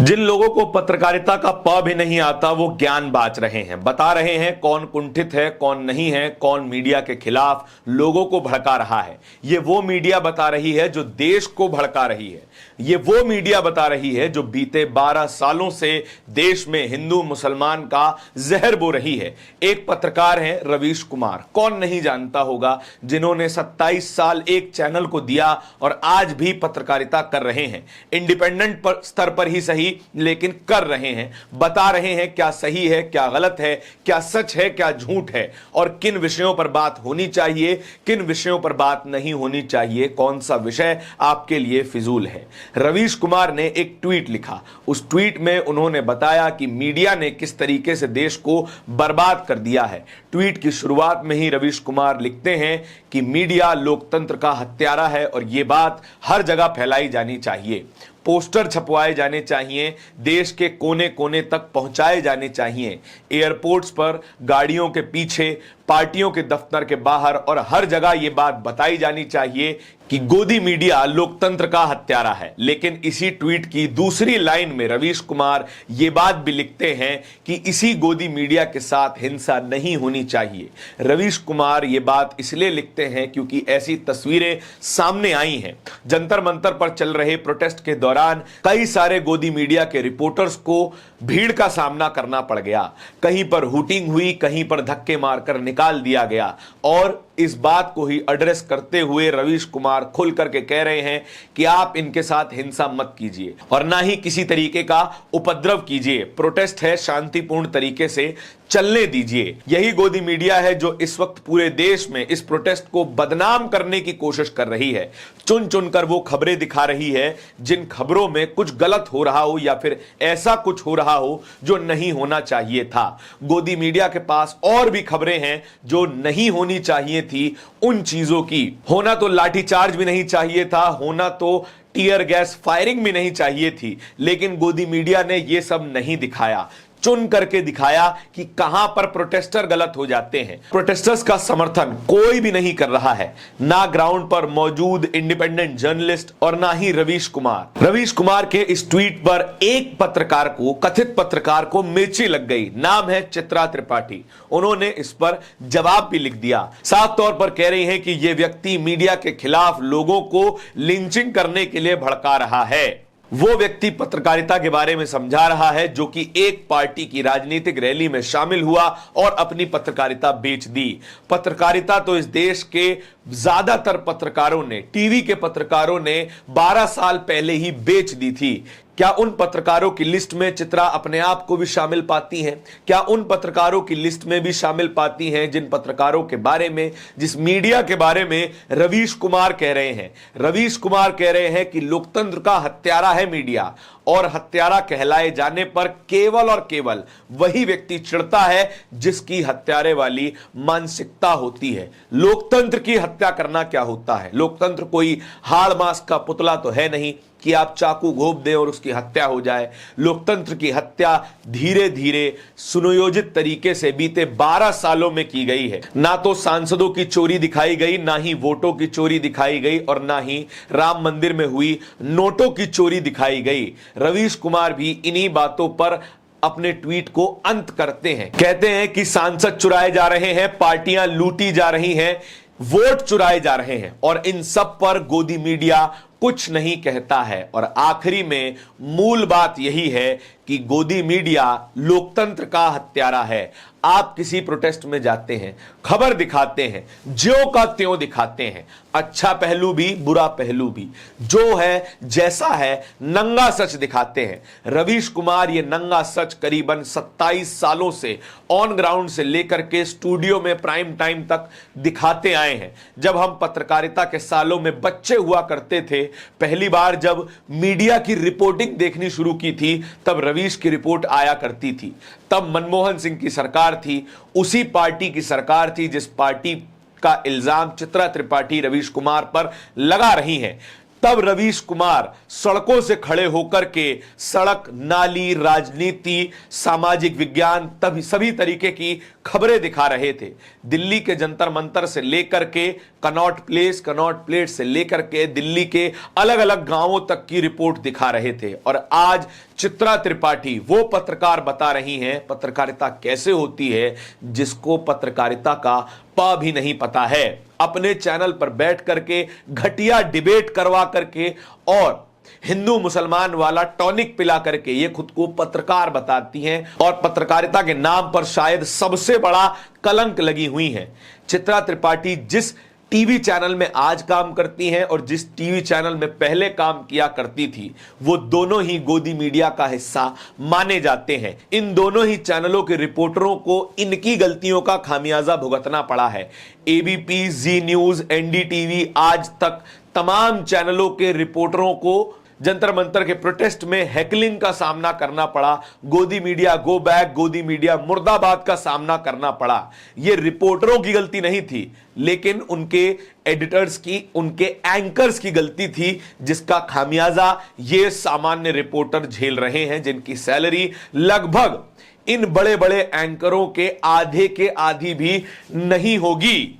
जिन लोगों को पत्रकारिता का प भी नहीं आता वो ज्ञान बांट रहे हैं, बता रहे हैं कौन कुंठित है कौन नहीं है, कौन मीडिया के खिलाफ लोगों को भड़का रहा है। ये वो मीडिया बता रही है जो देश को भड़का रही है। ये वो मीडिया बता रही है जो बीते 12 सालों से देश में हिंदू मुसलमान का जहर बो रही है। एक पत्रकार हैं रवीश कुमार, कौन नहीं जानता होगा, जिन्होंने 27 साल एक चैनल को दिया और आज भी पत्रकारिता कर रहे हैं। इंडिपेंडेंट स्तर पर ही सही लेकिन कर रहे हैं, बता रहे हैं क्या सही है क्या गलत है, क्या सच है क्या झूठ है और किन विषयों पर बात होनी चाहिए किन विषयों पर बात नहीं होनी चाहिए, कौन सा विषय आपके लिए फिजूल है। रवीश कुमार ने एक ट्वीट लिखा। उस ट्वीट में उन्होंने बताया कि मीडिया ने किस तरीके से देश को बर्बाद कर दिया है। ट्वीट की शुरुआत में ही रवीश कुमार लिखते हैं कि मीडिया लोकतंत्र का हत्यारा है और यह बात हर जगह फैलाई जानी चाहिए। पोस्टर छपवाए जाने चाहिए, देश के कोने कोने तक पहुंचाए जाने चाहिए, एयरपोर्ट्स पर, गाड़ियों के पीछे, पार्टियों के दफ्तर के बाहर और हर जगह यह बात बताई जानी चाहिए कि गोदी मीडिया लोकतंत्र का हत्यारा है। लेकिन इसी ट्वीट की दूसरी लाइन में रवीश कुमार यह बात भी लिखते हैं कि इसी गोदी मीडिया के साथ हिंसा नहीं होनी चाहिए। रवीश कुमार यह बात इसलिए लिखते हैं क्योंकि ऐसी तस्वीरें सामने आई हैं। जंतर मंतर पर चल रहे प्रोटेस्ट के दौरान कई सारे गोदी मीडिया के रिपोर्टर्स को भीड़ का सामना करना पड़ गया। कहीं पर हुटिंग हुई, कहीं पर धक्के मारकर निकाल दिया गया। और इस बात को ही एड्रेस करते हुए रवीश कुमार खुल करके कह रहे हैं कि आप इनके साथ हिंसा मत कीजिए और ना ही किसी तरीके का उपद्रव कीजिए। प्रोटेस्ट है, शांतिपूर्ण तरीके से चलने दीजिए। यही गोदी मीडिया है जो इस वक्त पूरे देश में इस प्रोटेस्ट को बदनाम करने की कोशिश कर रही है। चुन चुनकर वो खबरें दिखा रही है जिन खबरों में कुछ गलत हो रहा हो या फिर ऐसा कुछ हो रहा हो जो नहीं होना चाहिए था। गोदी मीडिया के पास और भी खबरें हैं जो नहीं होनी चाहिए थी। उन चीजों की होना तो लाठीचार्ज भी नहीं चाहिए था, होना तो टीयर गैस फायरिंग भी नहीं चाहिए थी, लेकिन गोदी मीडिया ने यह सब नहीं दिखाया। चुन करके दिखाया कि कहां पर प्रोटेस्टर गलत हो जाते हैं। प्रोटेस्टर्स का समर्थन कोई भी नहीं कर रहा है, ना ग्राउंड पर मौजूद इंडिपेंडेंट जर्नलिस्ट और ना ही रवीश कुमार। रवीश कुमार के इस ट्वीट पर एक पत्रकार को, कथित पत्रकार को मिर्ची लग गई। नाम है चित्रा त्रिपाठी। उन्होंने इस पर जवाब भी लिख दिया। साफ तौर पर कह रही हैं कि यह व्यक्ति मीडिया के खिलाफ लोगों को लिंचिंग करने के लिए भड़का रहा है। वो व्यक्ति पत्रकारिता के बारे में समझा रहा है जो कि एक पार्टी की राजनीतिक रैली में शामिल हुआ और अपनी पत्रकारिता बेच दी। पत्रकारिता तो इस देश के ज्यादातर पत्रकारों ने, टीवी के पत्रकारों ने 12 साल पहले ही बेच दी थी। क्या उन पत्रकारों की लिस्ट में चित्रा अपने आप को भी शामिल पाती हैं? क्या उन पत्रकारों की लिस्ट में भी शामिल पाती हैं जिन पत्रकारों के बारे में, जिस मीडिया के बारे में रवीश कुमार कह रहे हैं? रवीश कुमार कह रहे हैं कि लोकतंत्र का हत्यारा है मीडिया और हत्यारा कहलाए जाने पर केवल और केवल वही व्यक्ति चिढ़ता है जिसकी हत्यारे वाली मानसिकता होती है। लोकतंत्र की हत्या करना क्या होता है? लोकतंत्र कोई हाड़ मांस का पुतला तो है नहीं कि आप चाकू घोंप दें और उसकी हत्या हो जाए। लोकतंत्र की हत्या धीरे धीरे सुनियोजित तरीके से बीते 12 सालों में की गई है। ना तो सांसदों की चोरी दिखाई गई, ना ही वोटों की चोरी दिखाई गई और ना ही राम मंदिर में हुई नोटों की चोरी दिखाई गई। रवीश कुमार भी इन्हीं बातों पर अपने ट्वीट को अंत करते हैं। कहते हैं कि सांसद चुराए जा रहे हैं, पार्टियां लूटी जा रही हैं, वोट चुराए जा रहे हैं और इन सब पर गोदी मीडिया कुछ नहीं कहता है। और आखिरी में मूल बात यही है कि गोदी मीडिया लोकतंत्र का हत्यारा है। आप किसी प्रोटेस्ट में जाते हैं, खबर दिखाते हैं, ज्यों का त्यों दिखाते हैं, अच्छा पहलू भी बुरा पहलू भी, जो है जैसा है नंगा सच दिखाते हैं। रवीश कुमार ये नंगा सच करीबन 27 सालों से ऑन ग्राउंड से लेकर के स्टूडियो में प्राइम टाइम तक दिखाते आए हैं। जब हम पत्रकारिता के सालों में बच्चे हुआ करते थे, पहली बार जब मीडिया की रिपोर्टिंग देखनी शुरू की थी तब रवीश की रिपोर्ट आया करती थी। तब मनमोहन सिंह की सरकार थी, उसी पार्टी की सरकार थी जिस पार्टी का इल्जाम चित्रा त्रिपाठी रवीश कुमार पर लगा रही हैं। तब रवीश कुमार सड़कों से खड़े होकर के सड़क, नाली, राजनीति, सामाजिक विज्ञान, तभी सभी तरीके की खबरें दिखा रहे थे। दिल्ली के जंतर मंतर से लेकर के कनॉट प्लेस से लेकर के दिल्ली के अलग अलग गांवों तक की रिपोर्ट दिखा रहे थे। और आज चित्रा त्रिपाठी वो पत्रकार बता रही हैं पत्रकारिता कैसे होती है, जिसको पत्रकारिता का प भी नहीं पता है। अपने चैनल पर बैठ करके घटिया डिबेट करवा करके और हिंदू मुसलमान वाला टॉनिक पिला करके ये खुद को पत्रकार बताती हैं और पत्रकारिता के नाम पर शायद सबसे बड़ा कलंक लगी हुई है। चित्रा त्रिपाठी जिस टीवी चैनल में आज काम करती हैं और जिस टीवी चैनल में पहले काम किया करती थी, वो दोनों ही गोदी मीडिया का हिस्सा माने जाते हैं। इन दोनों ही चैनलों के रिपोर्टरों को इनकी गलतियों का खामियाजा भुगतना पड़ा है। एबीपी, जी न्यूज, एनडीटीवी, आज तक तमाम चैनलों के रिपोर्टरों को जंतर मंतर के प्रोटेस्ट में हैकलिंग का सामना करना पड़ा। गोदी मीडिया गो बैक, गोदी मीडिया मुर्दाबाद का सामना करना पड़ा। यह रिपोर्टरों की गलती नहीं थी, लेकिन उनके एडिटर्स की, उनके एंकर्स की गलती थी, जिसका खामियाजा ये सामान्य रिपोर्टर झेल रहे हैं, जिनकी सैलरी लगभग इन बड़े बड़े एंकरों के आधे के आधी भी नहीं होगी।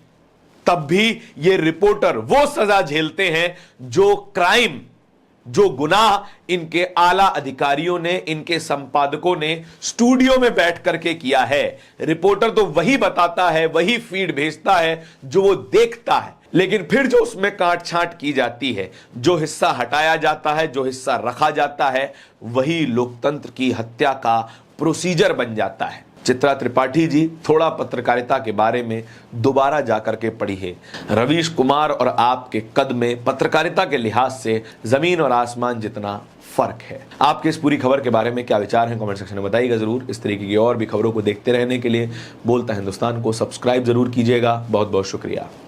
तब भी ये रिपोर्टर वो सजा झेलते हैं जो क्राइम, जो गुनाह इनके आला अधिकारियों ने, इनके संपादकों ने स्टूडियो में बैठ करके किया है। रिपोर्टर तो वही बताता है, वही फीड भेजता है जो वो देखता है, लेकिन फिर जो उसमें काट छांट की जाती है, जो हिस्सा हटाया जाता है, जो हिस्सा रखा जाता है, वही लोकतंत्र की हत्या का प्रोसीजर बन जाता है। चित्रा त्रिपाठी जी, थोड़ा पत्रकारिता के बारे में दोबारा जाकर के पढ़िए। रवीश कुमार और आपके कद में पत्रकारिता के लिहाज से जमीन और आसमान जितना फर्क है। आपके इस पूरी खबर के बारे में क्या विचार हैं, कमेंट सेक्शन में बताइएगा जरूर। इस तरीके की और भी खबरों को देखते रहने के लिए बोलता हिंदुस्तान को सब्सक्राइब जरूर कीजिएगा। बहुत बहुत शुक्रिया।